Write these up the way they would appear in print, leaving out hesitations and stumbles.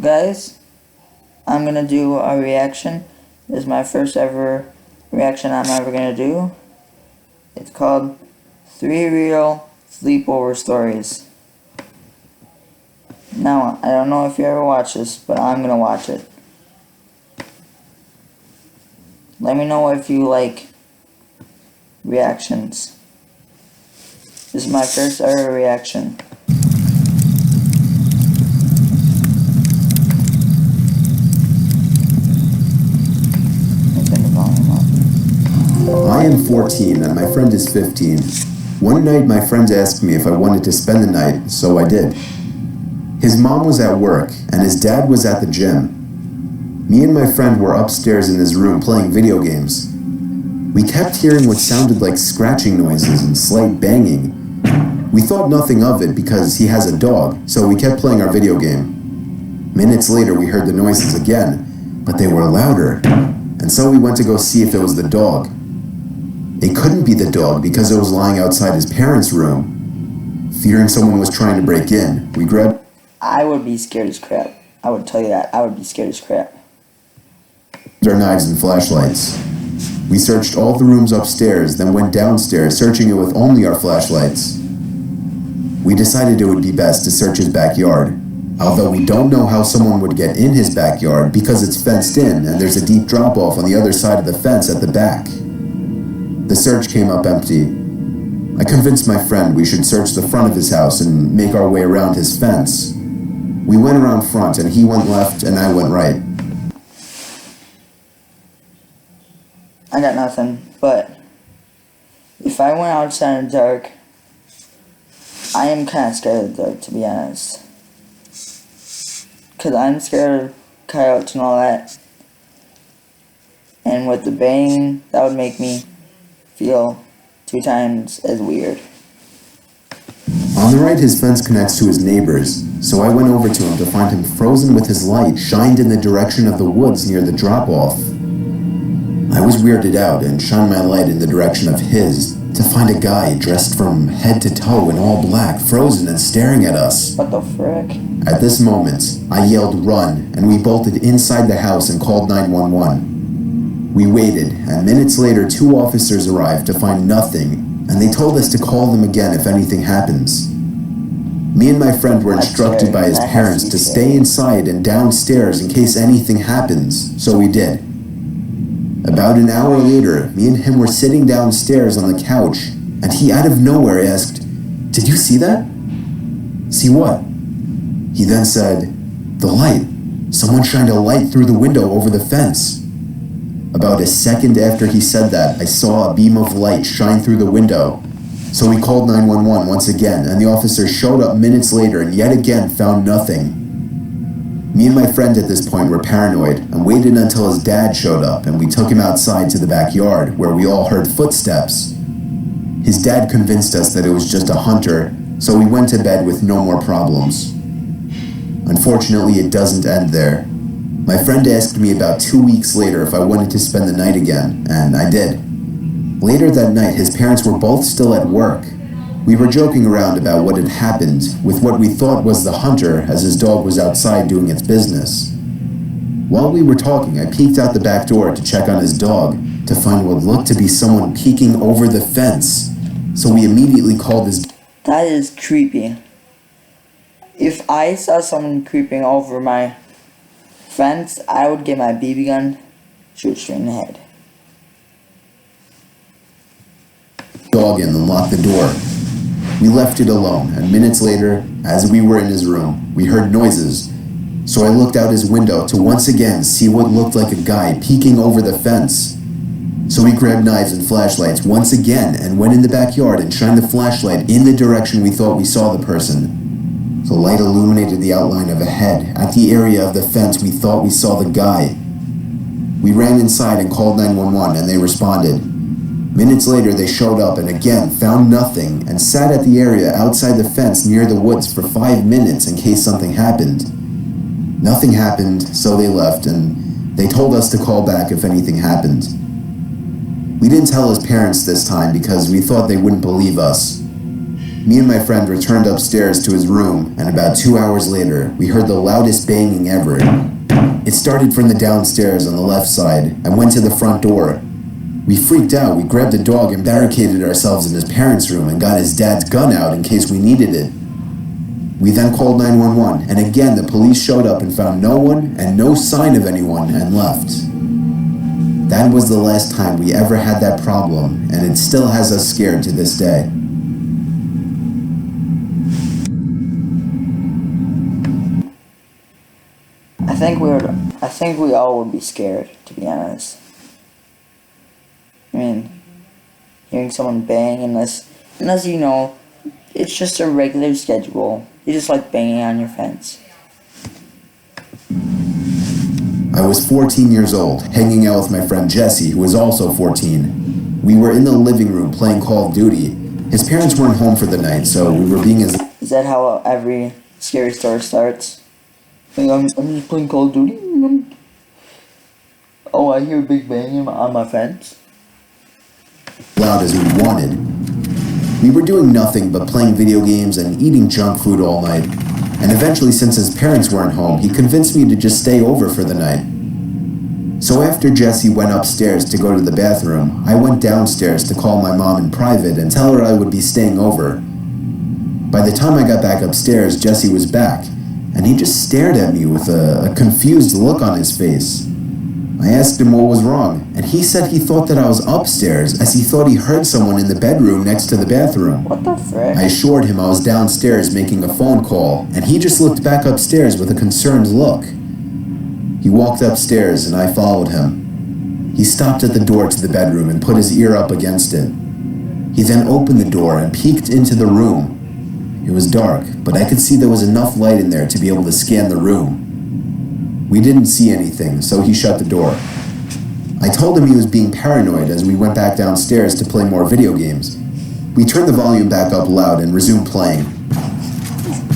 Guys, I'm gonna do a reaction. This is my first ever reaction I'm ever gonna do. It's called 3 Real Sleepover Stories. Now, I don't know if you ever watched this, but I'm gonna watch it. Let me know if you like reactions. This is my first ever reaction. I am 14 and my friend is 15. One night my friend asked me if I wanted to spend the night, so I did. His mom was at work and his dad was at the gym. Me and my friend were upstairs in his room playing video games. We kept hearing what sounded like scratching noises and slight banging. We thought nothing of it because he has a dog, so we kept playing our video game. Minutes later we heard the noises again, but they were louder, and so we went to go see if it was the dog. It couldn't be the dog because it was lying outside his parents' room. Fearing someone was trying to break in, we grabbed... I would be scared as crap. I would tell you that. I would be scared as crap. ...our knives and flashlights. We searched all the rooms upstairs, then went downstairs, searching it with only our flashlights. We decided it would be best to search his backyard, although we don't know how someone would get in his backyard because it's fenced in and there's a deep drop-off on the other side of the fence at the back. The search came up empty. I convinced my friend we should search the front of his house and make our way around his fence. We went around front and he went left and I went right. I got nothing, but if I went outside in the dark, I am kind of scared of the dark, to be honest. Because I'm scared of coyotes and all that. And with the banging, that would make me feel 2 times as weird. On the right, his fence connects to his neighbor's, so I went over to him to find him frozen with his light shined in the direction of the woods near the drop-off. I was weirded out and shined my light in the direction of his to find a guy dressed from head to toe in all black, frozen and staring at us. What the frick? At this moment, I yelled run, and we bolted inside the house and called 911. We waited, and minutes later 2 officers arrived to find nothing, and they told us to call them again if anything happens. Me and my friend were instructed by his parents to stay inside and downstairs in case anything happens, so we did. About an hour later, me and him were sitting downstairs on the couch, and he out of nowhere asked, "Did you see that?" "See what?" He then said, "The light. Someone shined a light through the window over the fence." About a second after he said that, I saw a beam of light shine through the window. So we called 911 once again, and the officer showed up minutes later and yet again found nothing. Me and my friend at this point were paranoid and waited until his dad showed up, and we took him outside to the backyard where we all heard footsteps. His dad convinced us that it was just a hunter, so we went to bed with no more problems. Unfortunately, it doesn't end there. My friend asked me about 2 weeks later if I wanted to spend the night again, and I did. Later that night, his parents were both still at work. We were joking around about what had happened with what we thought was the hunter, as his dog was outside doing its business. While we were talking, I peeked out the back door to check on his dog to find what looked to be someone peeking over the fence. So we immediately called his... That is creepy. If I saw someone creeping over my fence, I would get my BB gun, shoot straight in the head. Dog in and locked the door. We left it alone, and minutes later, as we were in his room, we heard noises. So I looked out his window to once again see what looked like a guy peeking over the fence. So we grabbed knives and flashlights once again and went in the backyard and shined the flashlight in the direction we thought we saw the person. The light illuminated the outline of a head at the area of the fence we thought we saw the guy. We ran inside and called 911 and they responded. Minutes later, they showed up and again found nothing and sat at the area outside the fence near the woods for 5 minutes in case something happened. Nothing happened, so they left, and they told us to call back if anything happened. We didn't tell his parents this time because we thought they wouldn't believe us. Me and my friend returned upstairs to his room, and about 2 hours later, we heard the loudest banging ever. It started from the downstairs on the left side and went to the front door. We freaked out. We grabbed a dog and barricaded ourselves in his parents' room and got his dad's gun out in case we needed it. We then called 911, and again the police showed up and found no one and no sign of anyone and left. That was the last time we ever had that problem, and it still has us scared to this day. I think we all would be scared, to be honest. I mean, hearing someone bang, unless you know, it's just a regular schedule. You just like banging on your fence. I was 14 years old, hanging out with my friend Jesse, who was also 14. We were in the living room playing Call of Duty. His parents weren't home for the night, so we were being as... Is that how every scary story starts? Like, I'm just playing Call of Duty. Oh, I hear a big bang on my fence. Loud as we wanted. We were doing nothing but playing video games and eating junk food all night. And eventually, since his parents weren't home, he convinced me to just stay over for the night. So after Jesse went upstairs to go to the bathroom, I went downstairs to call my mom in private and tell her I would be staying over. By the time I got back upstairs, Jesse was back, and he just stared at me with a confused look on his face. I asked him what was wrong, and he said he thought that I was upstairs as he thought he heard someone in the bedroom next to the bathroom. What the frick? I assured him I was downstairs making a phone call, and he just looked back upstairs with a concerned look. He walked upstairs and I followed him. He stopped at the door to the bedroom and put his ear up against it. He then opened the door and peeked into the room. It was dark, but I could see there was enough light in there to be able to scan the room. We didn't see anything, so he shut the door. I told him he was being paranoid as we went back downstairs to play more video games. We turned the volume back up loud and resumed playing.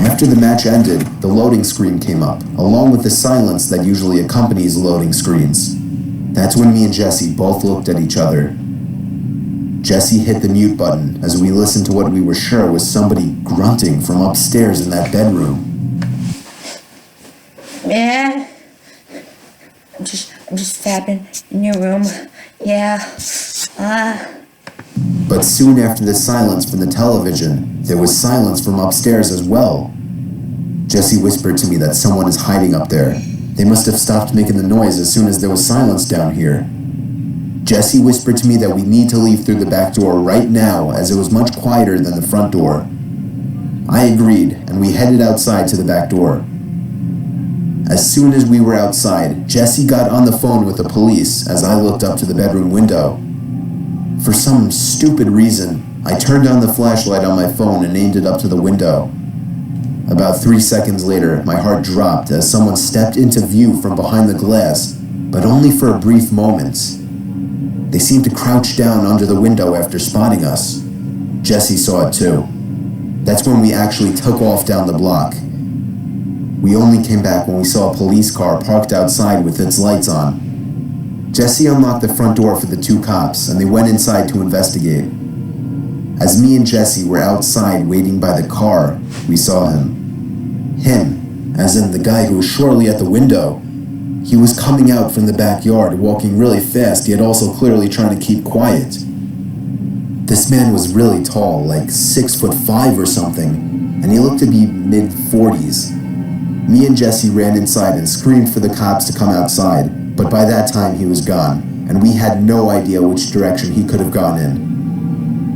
After the match ended, the loading screen came up, along with the silence that usually accompanies loading screens. That's when me and Jesse both looked at each other. Jesse hit the mute button as we listened to what we were sure was somebody grunting from upstairs in that bedroom. Yeah. I'm just fapping in your room. Yeah. But soon after the silence from the television, there was silence from upstairs as well. Jesse whispered to me that someone is hiding up there. They must have stopped making the noise as soon as there was silence down here. Jesse whispered to me that we need to leave through the back door right now as it was much quieter than the front door. I agreed, and we headed outside to the back door. As soon as we were outside, Jesse got on the phone with the police as I looked up to the bedroom window. For some stupid reason, I turned on the flashlight on my phone and aimed it up to the window. About 3 seconds later, my heart dropped as someone stepped into view from behind the glass, but only for a brief moment. They seemed to crouch down under the window after spotting us. Jesse saw it too. That's when we actually took off down the block. We only came back when we saw a police car parked outside with its lights on. Jesse unlocked the front door for the two cops, and they went inside to investigate. As me and Jesse were outside waiting by the car, we saw him. Him, as in the guy who was surely at the window. He was coming out from the backyard, walking really fast, yet also clearly trying to keep quiet. This man was really tall, like 6'5" or something, and he looked to be mid-40s. Me and Jesse ran inside and screamed for the cops to come outside, but by that time he was gone, and we had no idea which direction he could have gone in.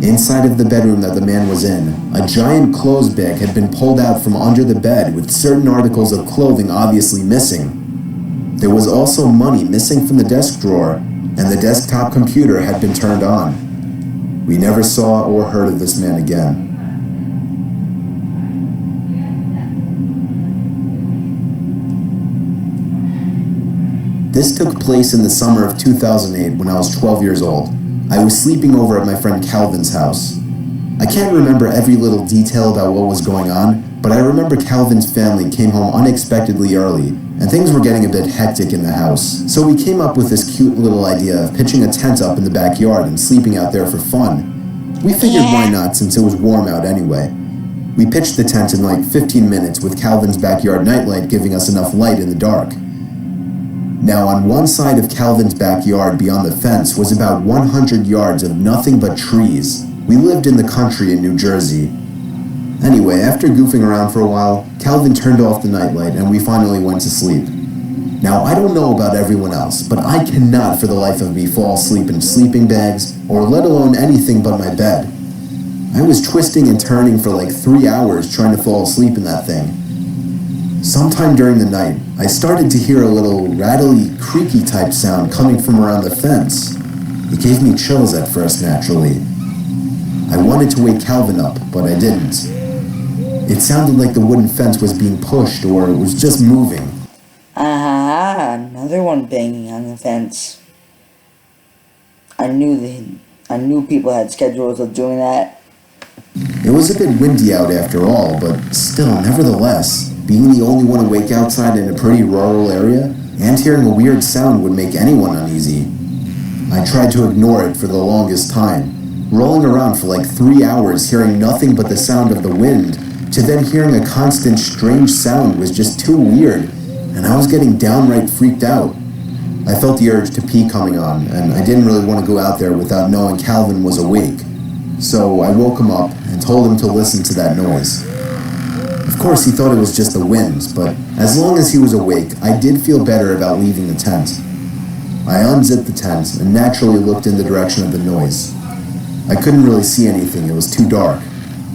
Inside of the bedroom that the man was in, a giant clothes bag had been pulled out from under the bed with certain articles of clothing obviously missing. There was also money missing from the desk drawer, and the desktop computer had been turned on. We never saw or heard of this man again. This took place in the summer of 2008 when I was 12 years old. I was sleeping over at my friend Calvin's house. I can't remember every little detail about what was going on, but I remember Calvin's family came home unexpectedly early, and things were getting a bit hectic in the house. So we came up with this cute little idea of pitching a tent up in the backyard and sleeping out there for fun. We figured why not since it was warm out anyway. We pitched the tent in like 15 minutes with Calvin's backyard nightlight giving us enough light in the dark. Now, on one side of Calvin's backyard beyond the fence was about 100 yards of nothing but trees. We lived in the country in New Jersey. Anyway, after goofing around for a while, Calvin turned off the nightlight and we finally went to sleep. Now, I don't know about everyone else, but I cannot for the life of me fall asleep in sleeping bags or let alone anything but my bed. I was twisting and turning for like 3 hours trying to fall asleep in that thing. Sometime during the night, I started to hear a little rattly, creaky type sound coming from around the fence. It gave me chills at first, naturally. I wanted to wake Calvin up, but I didn't. It sounded like the wooden fence was being pushed or it was just moving. Another one banging on the fence. I knew people had schedules of doing that. It was a bit windy out after all, but still, nevertheless, being the only one awake outside in a pretty rural area and hearing a weird sound would make anyone uneasy. I tried to ignore it for the longest time, rolling around for like 3 hours hearing nothing but the sound of the wind, to then hearing a constant strange sound was just too weird, and I was getting downright freaked out. I felt the urge to pee coming on, and I didn't really want to go out there without knowing Calvin was awake. So I woke him up and told him to listen to that noise. Of course, he thought it was just the winds, but as long as he was awake, I did feel better about leaving the tent. I unzipped the tent and naturally looked in the direction of the noise. I couldn't really see anything, it was too dark,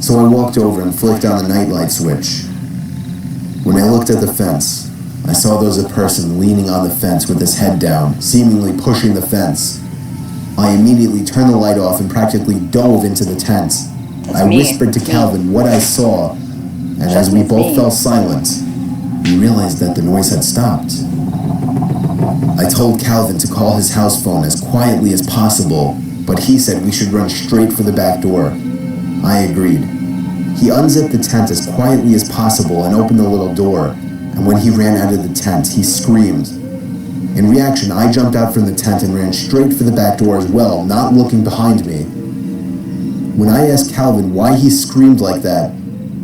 so I walked over and flicked on the nightlight switch. When I looked at the fence, I saw there was a person leaning on the fence with his head down, seemingly pushing the fence. I immediately turned the light off and practically dove into the tent. I whispered to Calvin what I saw, and as we both fell silent, we realized that the noise had stopped. I told Calvin to call his house phone as quietly as possible, but he said we should run straight for the back door. I agreed. He unzipped the tent as quietly as possible and opened the little door, and when he ran out of the tent, he screamed. In reaction, I jumped out from the tent and ran straight for the back door as well, not looking behind me. When I asked Calvin why he screamed like that,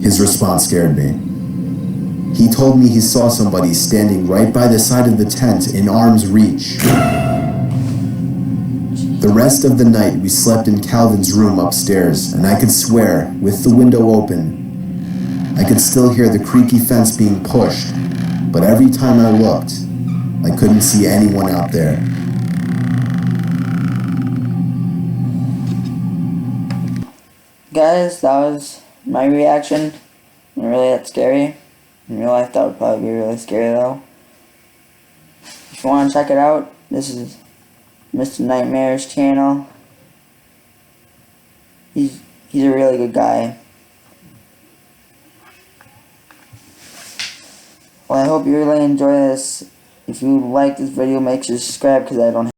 his response scared me. He told me he saw somebody standing right by the side of the tent in arm's reach. The rest of the night we slept in Calvin's room upstairs, and I could swear, with the window open, I could still hear the creaky fence being pushed, but every time I looked, I couldn't see anyone out there. Guys, that was my reaction. Not really that scary. In real life, that would probably be really scary though. If you want to check it out, this is Mr. Nightmare's channel. He's a really good guy. Well, I hope you really enjoy this. If you like this video, make sure to subscribe because I don't have